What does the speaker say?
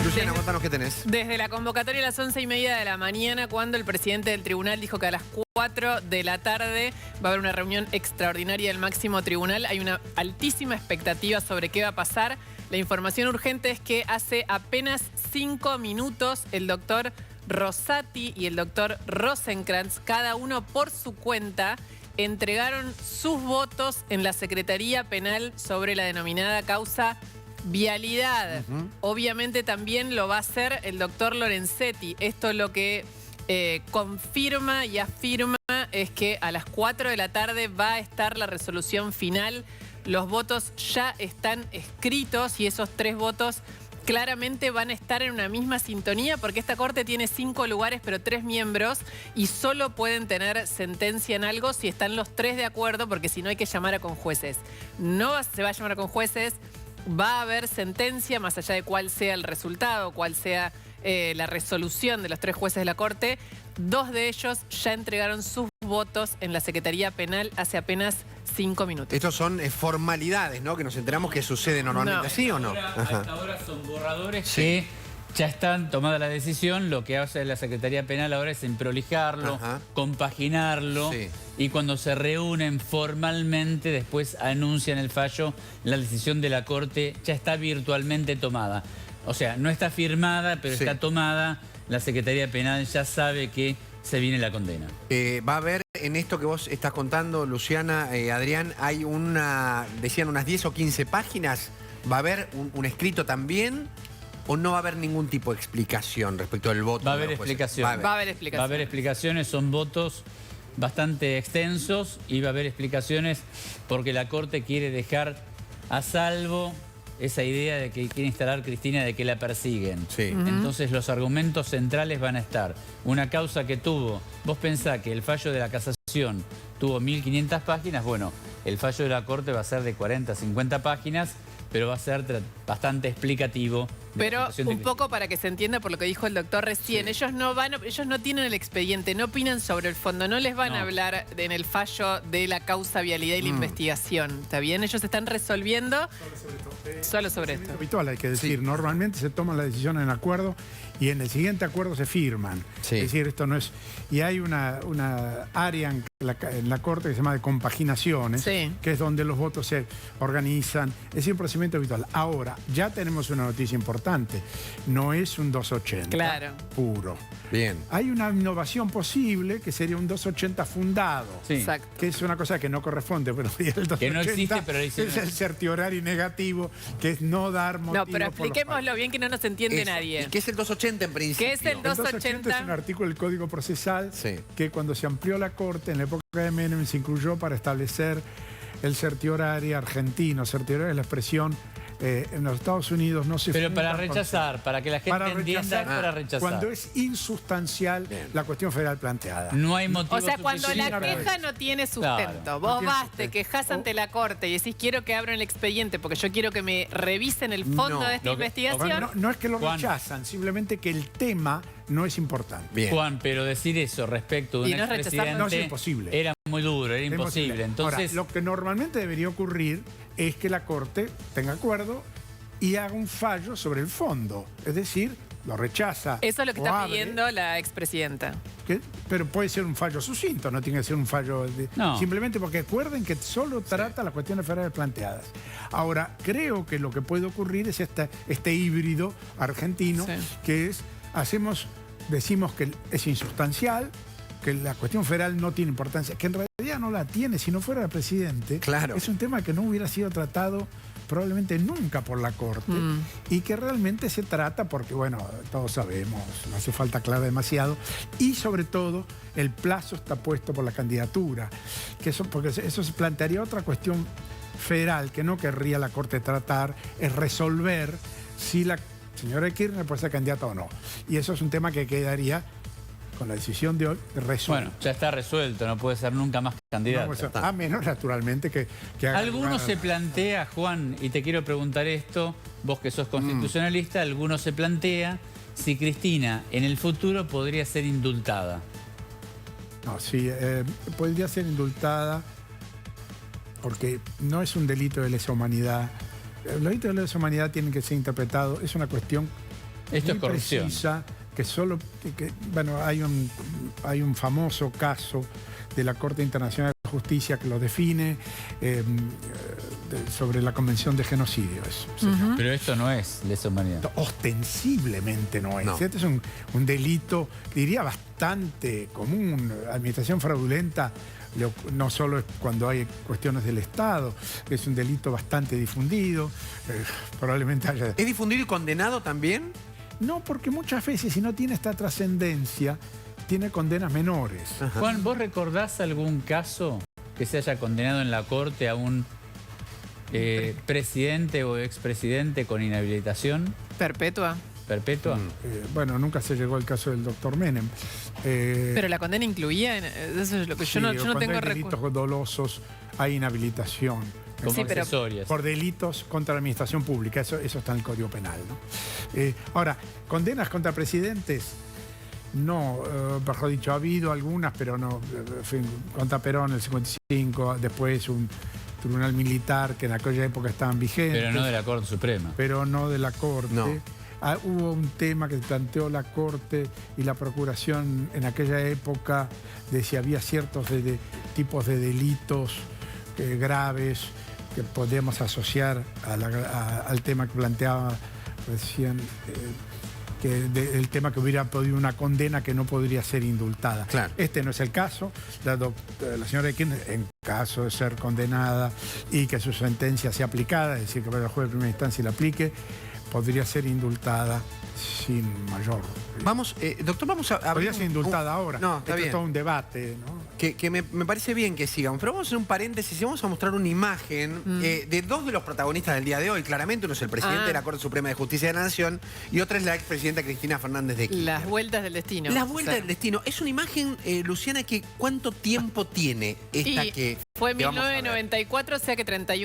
Luciana, contanos qué tenés. Desde la convocatoria a las 11:30 de la mañana, cuando el presidente del tribunal dijo que a las 4 de la tarde va a haber una reunión extraordinaria del máximo tribunal, hay una altísima expectativa sobre qué va a pasar. La información urgente es que hace apenas 5 minutos el doctor Rosati y el doctor Rosenkrantz, cada uno por su cuenta, entregaron sus votos en la Secretaría Penal sobre la denominada causa vialidad. Obviamente también lo va a hacer el doctor Lorenzetti. Esto lo que confirma y afirma es que a las 4 de la tarde va a estar la resolución final. Los votos ya están escritos y esos 3 votos claramente van a estar en una misma sintonía, porque esta corte tiene 5 lugares pero 3 miembros y solo pueden tener sentencia en algo si están los 3 de acuerdo, porque si no hay que llamar a conjueces. No se va a llamar a conjueces, va a haber sentencia más allá de cuál sea el resultado, cuál sea la resolución de los 3 jueces de la corte. 2 de ellos ya entregaron sus votos en la Secretaría Penal hace apenas 5 minutos. Estos son formalidades, ¿no? Que nos enteramos que sucede normalmente, ¿sí o no? A esta hora son borradores que ya están tomada la decisión. Lo que hace la Secretaría Penal ahora es prolijarlo, compaginarlo, y cuando se reúnen formalmente después anuncian el fallo. La decisión de la Corte ya está virtualmente tomada. O sea, no está firmada, pero está tomada. La Secretaría Penal ya sabe que se viene la condena. Va a haber, en esto que vos estás contando, Luciana, Adrián, hay decían unas 10 o 15 páginas. ¿Va a haber un escrito también o no va a haber ningún tipo de explicación respecto al voto? Va a haber explicaciones. Va a haber explicaciones. Va a haber explicaciones, son votos bastante extensos y va a haber explicaciones porque la Corte quiere dejar a salvo esa idea de que quiere instalar Cristina de que la persiguen. Entonces los argumentos centrales van a estar. Una causa que tuvo, vos pensás que el fallo de la casación tuvo 1500 páginas, bueno, el fallo de la Corte va a ser de 40, 50 páginas, pero va a ser bastante explicativo. Pero un poco para que se entienda por lo que dijo el doctor recién, ellos no tienen el expediente, no opinan sobre el fondo, no les van a hablar en el fallo de la causa vialidad y la investigación, ¿está bien? Ellos están resolviendo solo sobre esto. Es habitual, hay que decir, normalmente se toman las decisiones en acuerdo y en el siguiente acuerdo se firman. Es decir, esto no es... Y hay una área en la Corte que se llama de compaginaciones, que es donde los votos se organizan. Es decir, un procedimiento habitual. Ahora, ya tenemos una noticia importante. No es un 280 puro. Bien. Hay una innovación posible que sería un 280 fundado. Exacto. Que es una cosa que no corresponde, pero el 280 que no existe, pero es el certiorario negativo, que es no dar motivo. No, pero expliquémoslo bien que no nos entiende nadie. ¿Y qué es el 280 en principio? ¿Qué es el 280? El 280 es un artículo del Código Procesal que cuando se amplió la Corte en la época de Menem se incluyó para establecer el certiorario argentino. Certiorario es la expresión en los Estados Unidos no se... Pero para rechazar, para que la gente entienda, para rechazar. Cuando es insustancial la cuestión federal planteada. No hay motivo. O sea, cuando la queja no tiene sustento, vos vas, te quejás ante la Corte y decís quiero que abran el expediente porque yo quiero que me revisen el fondo de esta investigación. No es que lo rechazan, simplemente que el tema no es importante. Juan, pero decir eso respecto de un expresidente no es imposible. Era muy duro, era imposible. Entonces, ahora, lo que normalmente debería ocurrir es que la Corte tenga acuerdo y haga un fallo sobre el fondo. Es decir, lo rechaza. Eso es lo que está pidiendo la expresidenta. Pero puede ser un fallo sucinto, no tiene que ser un fallo... Simplemente porque recuerden que solo trata las cuestiones federales planteadas. Ahora, creo que lo que puede ocurrir es este híbrido argentino, que es, decimos que es insustancial, que la cuestión federal no tiene importancia, que en realidad no la tiene si no fuera el presidente. Es un tema que no hubiera sido tratado probablemente nunca por la Corte y que realmente se trata porque, bueno, todos sabemos, no hace falta aclarar demasiado, y sobre todo el plazo está puesto por la candidatura, porque eso se plantearía otra cuestión federal que no querría la Corte tratar, es resolver si la señora Kirchner puede ser candidata o no. Y eso es un tema que quedaría con la decisión de hoy resuelto. Bueno, ya está resuelto, no puede ser nunca más candidato. A menos, naturalmente, que haga... Alguno se plantea, Juan, y te quiero preguntar esto, vos que sos constitucionalista, alguno se plantea si Cristina en el futuro podría ser indultada. No, sí, podría ser indultada porque no es un delito de lesa humanidad. Los delitos de lesa humanidad tienen que ser interpretados, es una cuestión Esto muy es corrupción. precisa, bueno, hay un famoso caso de la Corte Internacional de Justicia que lo define sobre la Convención de Genocidio. Pero esto no es lesa humanidad. Ostensiblemente no es. No. Este es un delito, diría, bastante común. Administración fraudulenta no solo es cuando hay cuestiones del Estado, es un delito bastante difundido. Probablemente haya... ¿Es difundido y condenado también? No, porque muchas veces, si no tiene esta trascendencia, tiene condenas menores. Ajá. Juan, ¿vos recordás algún caso que se haya condenado en la Corte a un presidente o expresidente con inhabilitación Perpetua. perpetua? Bueno, nunca se llegó al caso del doctor Menem. Pero la condena incluía, eso es lo que yo no cuando tengo hay delitos dolosos hay inhabilitación. Como Sí, pero- accesorias. Por delitos contra la administración pública, eso está en el Código Penal, ¿no? Ahora, condenas contra presidentes, no, mejor dicho, ha habido algunas, pero no, en fin, contra Perón en el 55, después un tribunal militar que en aquella época estaban vigentes. Pero no de la Corte Suprema. Pero no de la Corte. No. Hubo un tema que planteó la Corte y la Procuración en aquella época de si había ciertos tipos de delitos graves que podemos asociar al tema que planteaba recién, el tema que hubiera podido una condena que no podría ser indultada. Claro. Este no es el caso. La señora Kirchner, en caso de ser condenada y que su sentencia sea aplicada, es decir, que vaya al juez de primera instancia y la aplique, podría ser indultada sin mayor... Vamos, doctor, vamos a... Podría ser indultada ahora. No, está Esto bien. es todo un debate, ¿no? Que me parece bien que sigamos. Pero vamos a hacer un paréntesis y vamos a mostrar una imagen de dos de los protagonistas del día de hoy. Claramente uno es el presidente de la Corte Suprema de Justicia de la Nación y otra es la expresidenta Cristina Fernández de Kirchner. Las vueltas del destino. La vuelta del destino. Es una imagen, Luciana, que ¿cuánto tiempo tiene esta Y que fue que vamos a ver? 1994, o sea que 31